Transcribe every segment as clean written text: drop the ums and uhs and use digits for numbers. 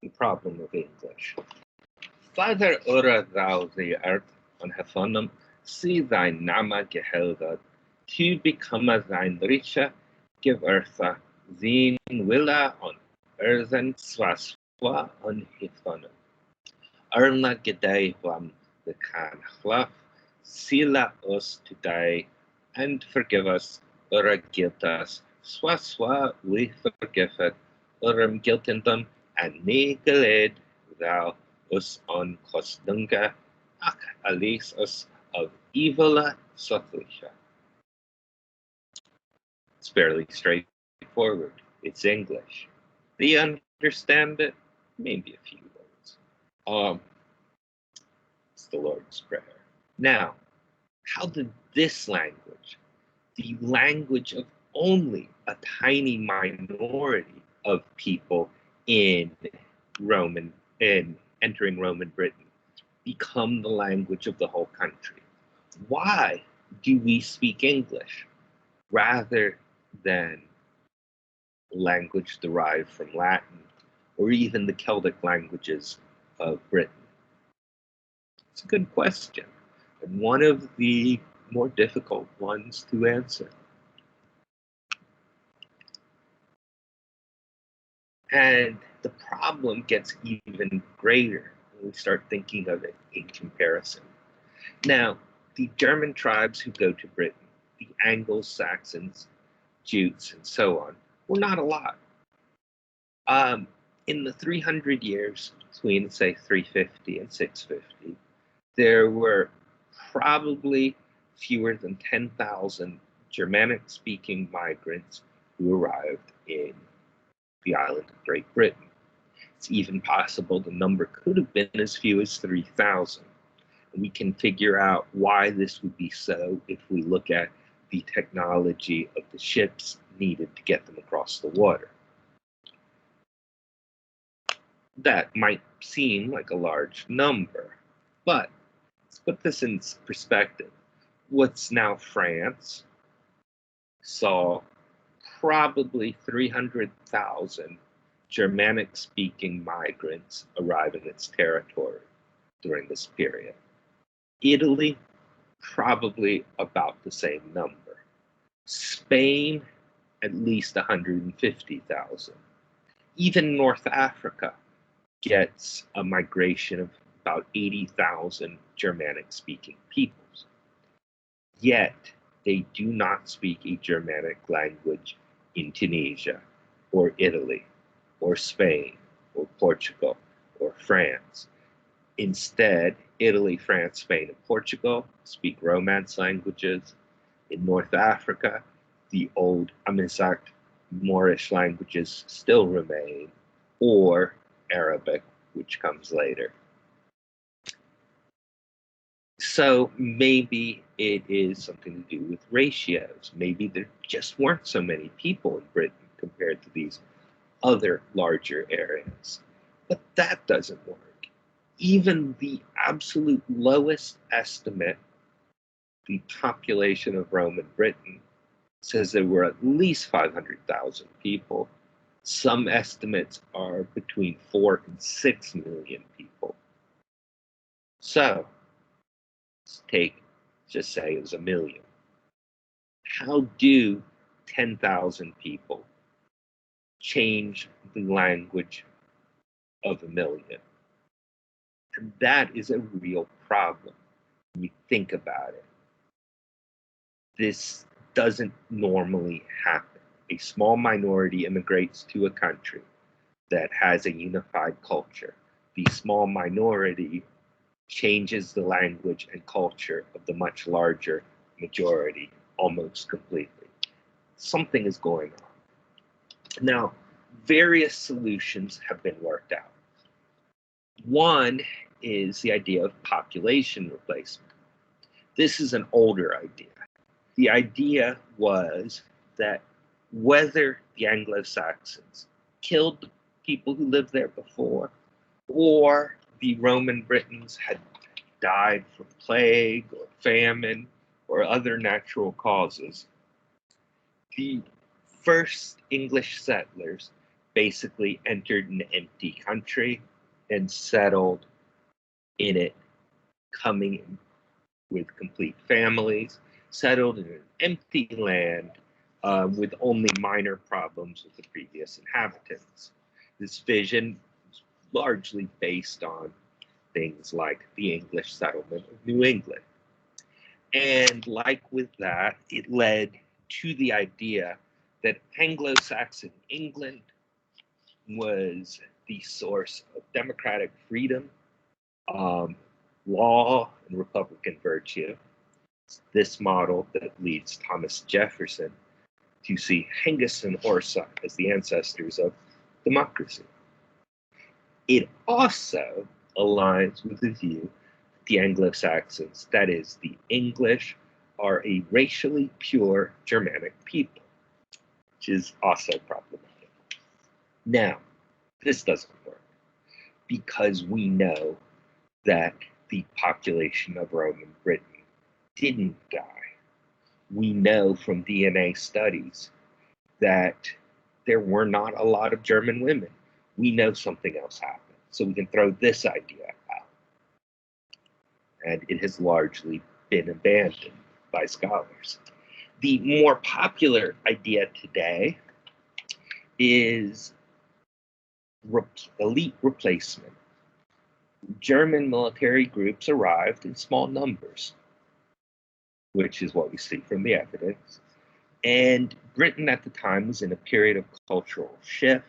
The problem of English. Father ora thou the earth on heavenum, see thy nama gehelgad, to become thine richer, give eartha, thine willa on earthen swaswa on heavenum. Arna gedei vam the can chlaf, sila us today, and forgive us, ora guiltas, swaswa we forgive it, urum guiltendum, and ne geled thou us on costunga, ac alis us of evila sotlisha. It's fairly straightforward. It's English. Do you understand it? Maybe a few words. It's the Lord's Prayer. Now, how did this language, the language of only a tiny minority of people in entering Roman Britain, become the language of the whole country? Why do we speak English rather than language derived from Latin or even the Celtic languages of Britain? It's a good question, and one of the more difficult ones to answer. And the problem gets even greater when we start thinking of it in comparison. Now, the German tribes who go to Britain, the Anglo-Saxons, Jutes, and so on, were not a lot. In the 300 years between, say, 350 and 650, there were probably fewer than 10,000 Germanic-speaking migrants who arrived in the island of Great Britain. It's even possible the number could have been as few as 3,000. We can figure out why this would be so if we look at the technology of the ships needed to get them across the water. That might seem like a large number, but let's put this in perspective. What's now France saw probably 300,000 Germanic-speaking migrants arrive in its territory during this period. Italy, probably about the same number. Spain, at least 150,000. Even North Africa gets a migration of about 80,000 Germanic-speaking peoples. Yet, they do not speak a Germanic language in Tunisia, or Italy, or Spain, or Portugal, or France. Instead, Italy, France, Spain, and Portugal speak Romance languages. In North Africa, the old Amazigh Moorish languages still remain, or Arabic, which comes later. So maybe it is something to do with ratios. Maybe there just weren't so many people in Britain compared to these other larger areas. But that doesn't work. Even the absolute lowest estimate, the population of Roman Britain, says there were at least 500,000 people. Some estimates are between 4 and 6 million people. So, let's just say it was 1 million. How do 10,000 people change the language of 1 million? And that is a real problem when you think about it. This doesn't normally happen. A small minority immigrates to a country that has a unified culture. The small minority changes the language and culture of the much larger majority almost completely. Something is going on. Now, various solutions have been worked out. One is the idea of population replacement. This is an older idea. The idea was that whether the Anglo-Saxons killed the people who lived there before, or the Roman Britons had died from plague or famine or other natural causes, the first English settlers basically entered an empty country and settled in it, coming in with complete families, settled in an empty land with only minor problems with the previous inhabitants. This vision was largely based on things like the English settlement of New England. And like with that, it led to the idea that Anglo-Saxon England was the source of democratic freedom, law, and Republican virtue. It's this model that leads Thomas Jefferson to see Hengist and Horsa as the ancestors of democracy. It also aligns with the view that the Anglo-Saxons, that is, the English, are a racially pure Germanic people, which is also problematic. Now, this doesn't work because we know that the population of Roman Britain didn't die. We know from DNA studies that there were not a lot of German women. We know something else happened. So we can throw this idea out. And it has largely been abandoned by scholars. The more popular idea today is elite replacement. German military groups arrived in small numbers, which is what we see from the evidence. And Britain at the time was in a period of cultural shift.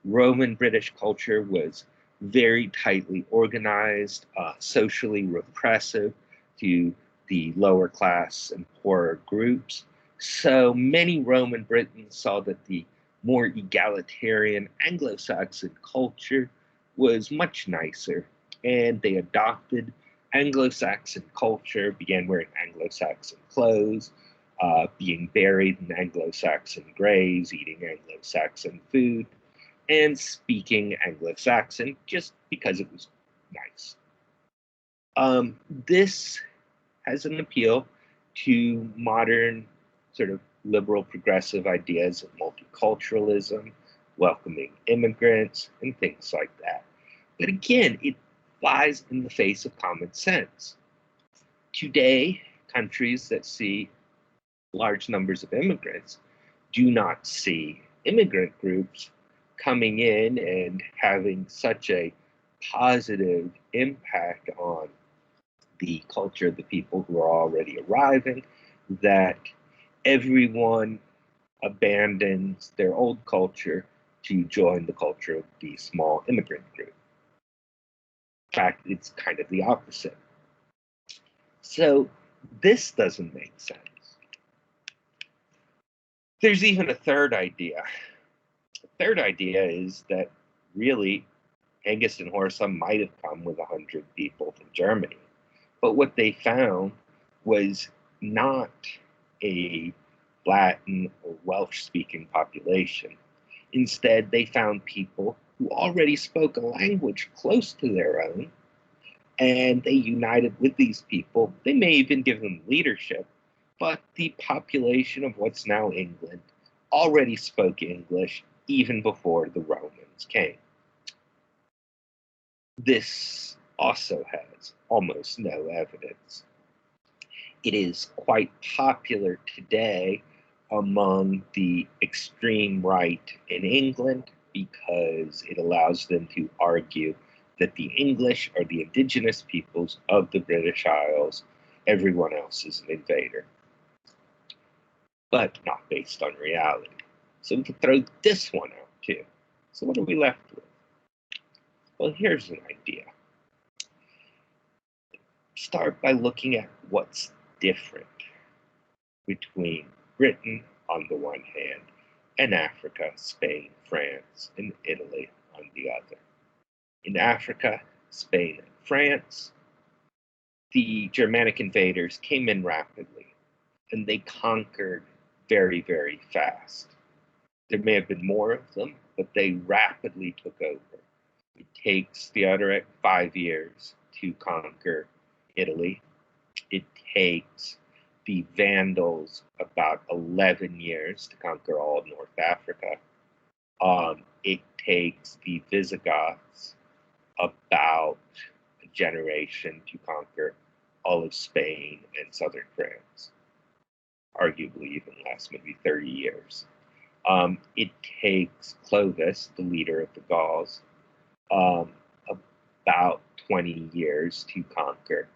Roman British culture was very tightly organized, socially repressive to the lower class and poorer groups. So many Roman Britons saw that the more egalitarian Anglo-Saxon culture was much nicer, and they adopted Anglo-Saxon culture, began wearing Anglo-Saxon clothes, being buried in Anglo-Saxon graves, eating Anglo-Saxon food, and speaking Anglo-Saxon just because it was nice. This has an appeal to modern sort of liberal progressive ideas of multiculturalism, welcoming immigrants, and things like that. But again, it flies in the face of common sense. Today, countries that see large numbers of immigrants do not see immigrant groups coming in and having such a positive impact on the culture of the people who are already arriving that everyone abandons their old culture to join the culture of the small immigrant group. In fact, it's kind of the opposite. So this doesn't make sense. There's even a third idea. The third idea is that really Hengist and Horsa might have come with 100 people from Germany. But what they found was not a Latin or Welsh-speaking population. Instead, they found people who already spoke a language close to their own, and they united with these people. They may even give them leadership, but the population of what's now England already spoke English even before the Romans came. This also has almost no evidence. It is quite popular today among the extreme right in England because it allows them to argue that the English are the indigenous peoples of the British Isles. Everyone else is an invader, but not based on reality. So we can throw this one out too. So what are we left with? Well, here's an idea. Start by looking at what's different between Britain on the one hand and Africa, Spain, France, and Italy on the other. In Africa, Spain, and France, the Germanic invaders came in rapidly and they conquered very, very fast. There may have been more of them, but they rapidly took over. It takes Theodoric 5 years to conquer Italy. It takes the Vandals about 11 years to conquer all of North Africa. It takes the Visigoths about a generation to conquer all of Spain and southern France, arguably even less, maybe 30 years. It takes Clovis, the leader of the Gauls, about 20 years to conquer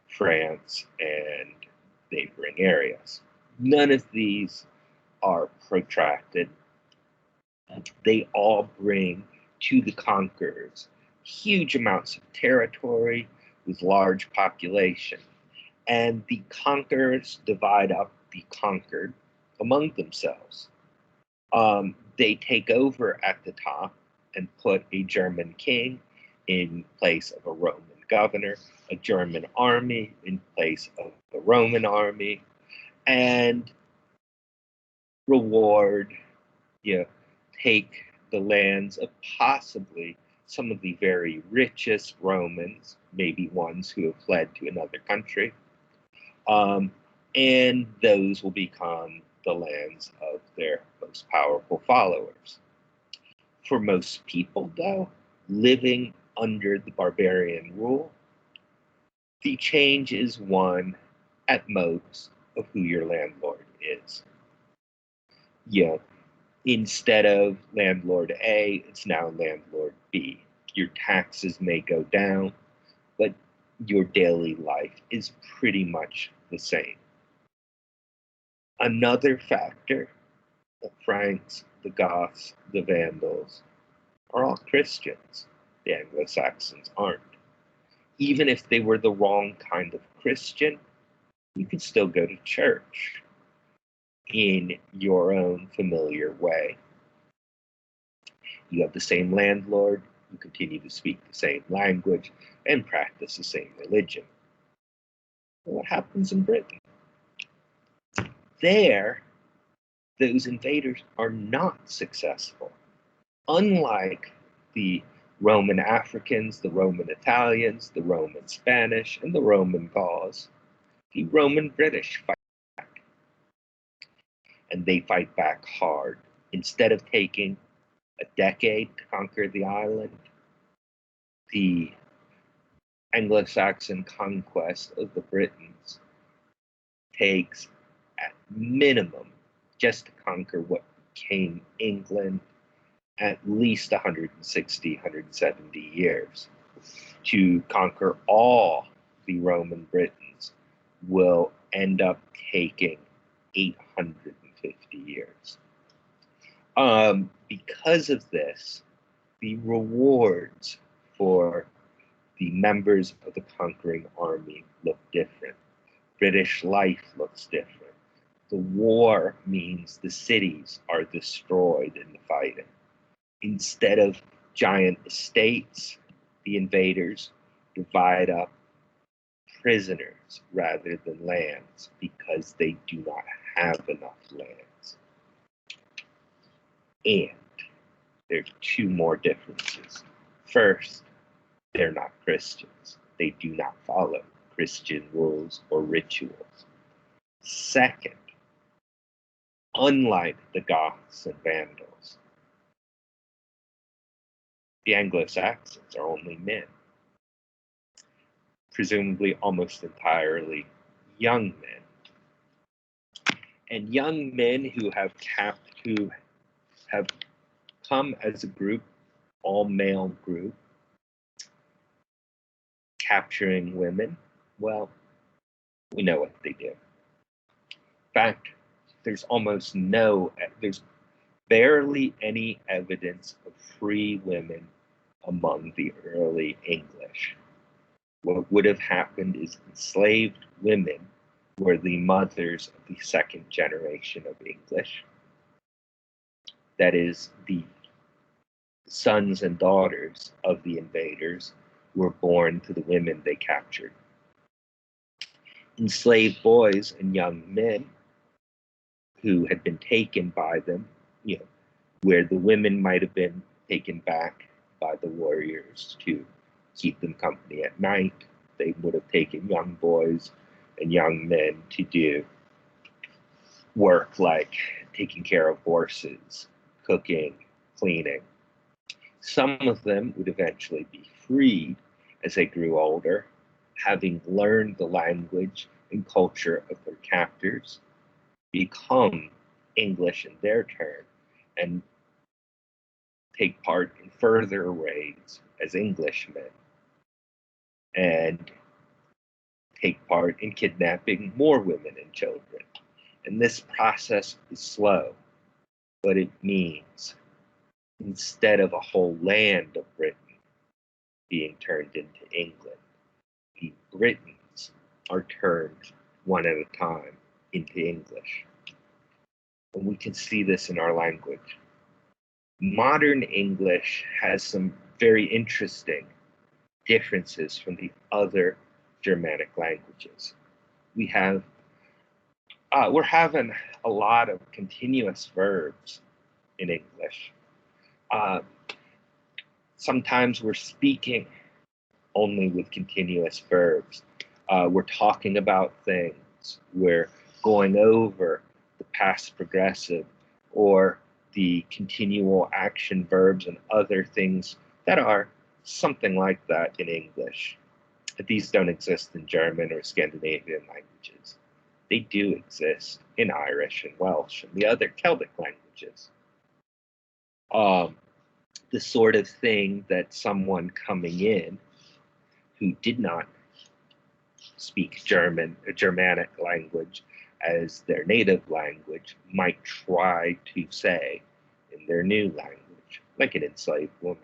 France and neighboring areas. None of these are protracted. They all bring to the conquerors huge amounts of territory with large population. And the conquerors divide up the conquered among themselves. They take over at the top and put a German king in place of a Roman governor, a German army in place of the Roman army, and reward, take the lands of possibly some of the very richest Romans, maybe ones who have fled to another country, and those will become the lands of their most powerful followers. For most people, though, living under the barbarian rule, the change is one, at most, of who your landlord is. Instead of landlord A, it's now landlord B. Your taxes may go down, but your daily life is pretty much the same. Another factor, the Franks, the Goths, the Vandals, are all Christians. The Anglo-Saxons aren't. Even if they were the wrong kind of Christian, you could still go to church in your own familiar way. You have the same landlord, you continue to speak the same language, and practice the same religion. What happens in Britain? There, those invaders are not successful. Unlike the Roman Africans, the Roman Italians, the Roman Spanish, and the Roman Gauls, the Roman British fight back. And they fight back hard. Instead of taking a decade to conquer the island, the Anglo-Saxon conquest of the Britons takes, at minimum, just to conquer what became England, at least 160, 170 years. To conquer all the Roman Britons will end up taking 850 years. Because of this, the rewards for the members of the conquering army look different. British life looks different. The war means the cities are destroyed in the fighting. Instead of giant estates, the invaders divide up prisoners rather than lands because they do not have enough lands. And there are two more differences. First, they're not Christians. They do not follow Christian rules or rituals. Second, unlike the Goths and Vandals, the Anglo-Saxons are only men, presumably almost entirely young men. And young men who have come as a group, all male group, capturing women, well, we know what they do. In fact, there's barely any evidence of free women among the early English. What would have happened is enslaved women were the mothers of the second generation of English. That is, the sons and daughters of the invaders were born to the women they captured. Enslaved boys and young men who had been taken by them, where the women might have been taken back by the warriors to keep them company at night. They would have taken young boys and young men to do work like taking care of horses, cooking, cleaning. Some of them would eventually be freed as they grew older, having learned the language and culture of their captors, become English in their turn, and take part in further raids as Englishmen, and take part in kidnapping more women and children. And this process is slow, but it means instead of a whole land of Britain being turned into England, the Britons are turned one at a time into English. And we can see this in our language. Modern English has some very interesting differences from the other Germanic languages. We're having a lot of continuous verbs in English. Sometimes we're speaking only with continuous verbs. We're talking about things. We're going over the past progressive or the continual action verbs and other things that are something like that in English. These don't exist in German or Scandinavian languages. They do exist in Irish and Welsh and the other Celtic languages. The sort of thing that someone coming in who did not speak Germanic language as their native language might try to say in their new language, like an enslaved woman.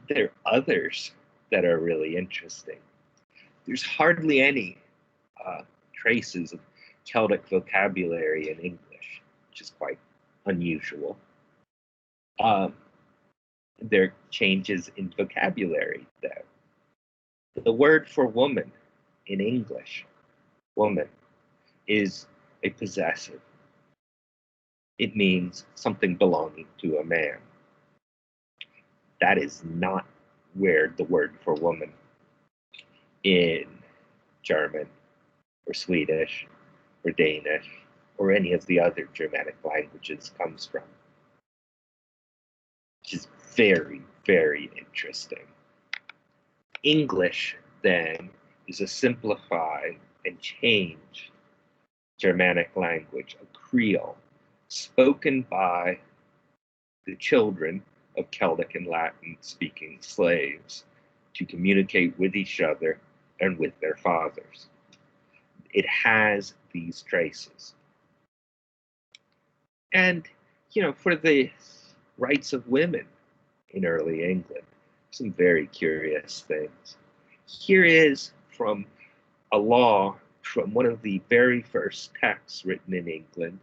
There are others that are really interesting. There's hardly any traces of Celtic vocabulary in English, which is quite unusual. There are changes in vocabulary, though. The word for woman in English, woman, is a possessive. It means something belonging to a man. That is not where the word for woman in German or Swedish or Danish or any of the other Germanic languages comes from. Which is very, very interesting. English, then, is a simplified and changed Germanic language, a Creole, spoken by the children of Celtic and Latin-speaking slaves to communicate with each other and with their fathers. It has these traces. And, for the rights of women in early England, some very curious things. Here is from a law from one of the very first texts written in England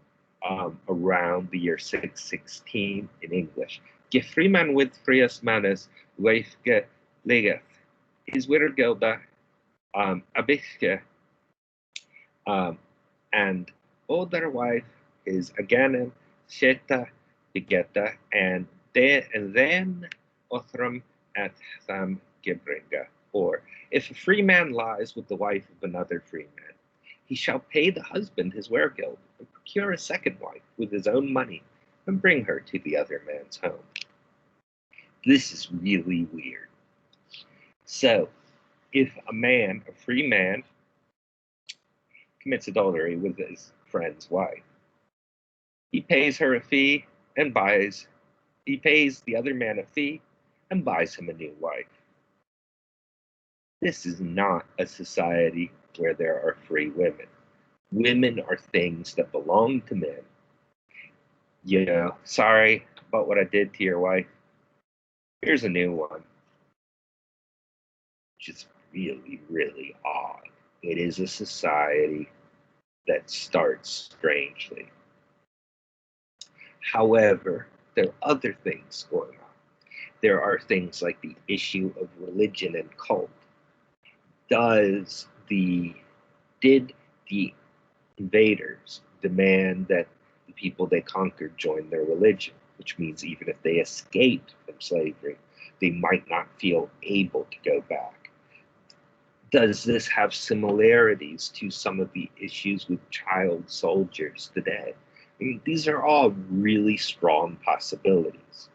around the year 616 in English. Ge freeman with freest mannes weifge legeth, is wirgelda abiske, and other wife is again sheta begeta, and then othram at tham gebringa. Or, if a free man lies with the wife of another free man, he shall pay the husband his weregild and procure a second wife with his own money and bring her to the other man's home. This is really weird. So, if a man, a free man, commits adultery with his friend's wife, he pays her a fee and he pays the other man a fee and buys him a new wife. This is not a society where there are free women. Women are things that belong to men. Sorry about what I did to your wife. Here's a new one. Which is really, really odd. It is a society that starts strangely. However, there are other things going on. There are things like the issue of religion and cult. Did the invaders demand that the people they conquered join their religion, which means even if they escaped from slavery, they might not feel able to go back? Does this have similarities to some of the issues with child soldiers today? these are all really strong possibilities.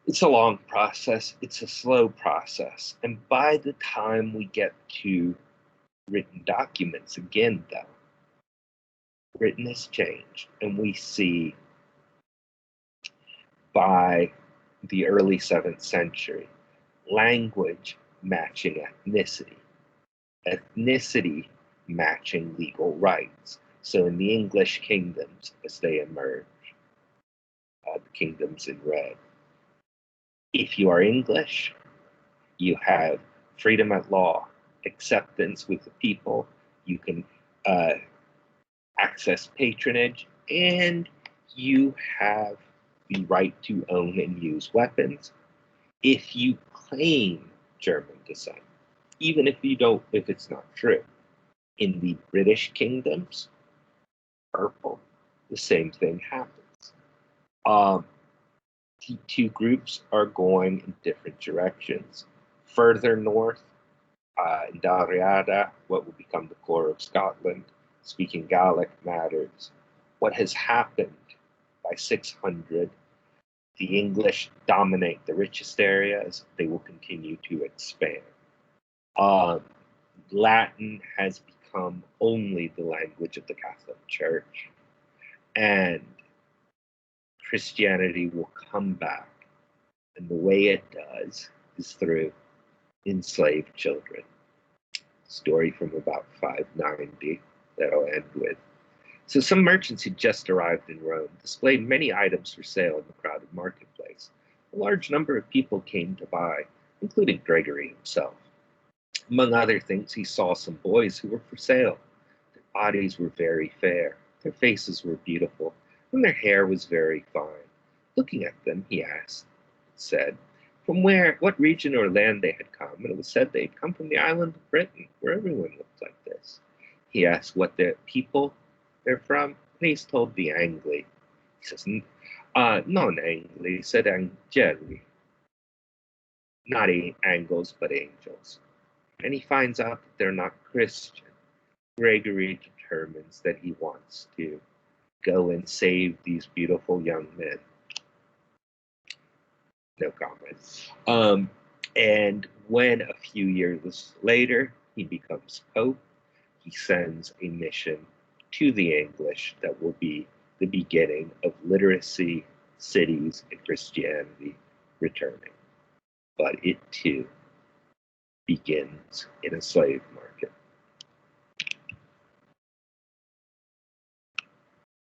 It's a long process, it's a slow process, and by the time we get to written documents, again though, written has changed, and we see by the early 7th century, language matching ethnicity, ethnicity matching legal rights. So in the English kingdoms, as they emerge, the kingdoms in red, if you are English, you have freedom at law, acceptance with the people, you can access patronage, and you have the right to own and use weapons. If you claim German descent, even if you don't, if it's not true. In the British kingdoms, purple, the same thing happens. The two groups are going in different directions. Further north, in Dalriada, what will become the core of Scotland, speaking Gaelic matters. What has happened by 600, the English dominate the richest areas, they will continue to expand. Latin has become only the language of the Catholic Church, and Christianity will come back. And the way it does is through enslaved children. Story from about 590 that I'll end with. So some merchants who just arrived in Rome displayed many items for sale in the crowded marketplace. A large number of people came to buy, including Gregory himself. Among other things, he saw some boys who were for sale. Their bodies were very fair, their faces were beautiful, and their hair was very fine. Looking at them, he said, from what region or land they had come, and it was said they had come from the island of Britain, where everyone looked like this. He asked what the people they're from, and he's told the Angli. He says, non Angli, said Angeli. Not angles, but angels. And he finds out that they're not Christian. Gregory determines that he wants to go and save these beautiful young men. No comment. And when a few years later he becomes Pope, he sends a mission to the English that will be the beginning of literacy, cities, and Christianity returning. But it too begins in a slave market.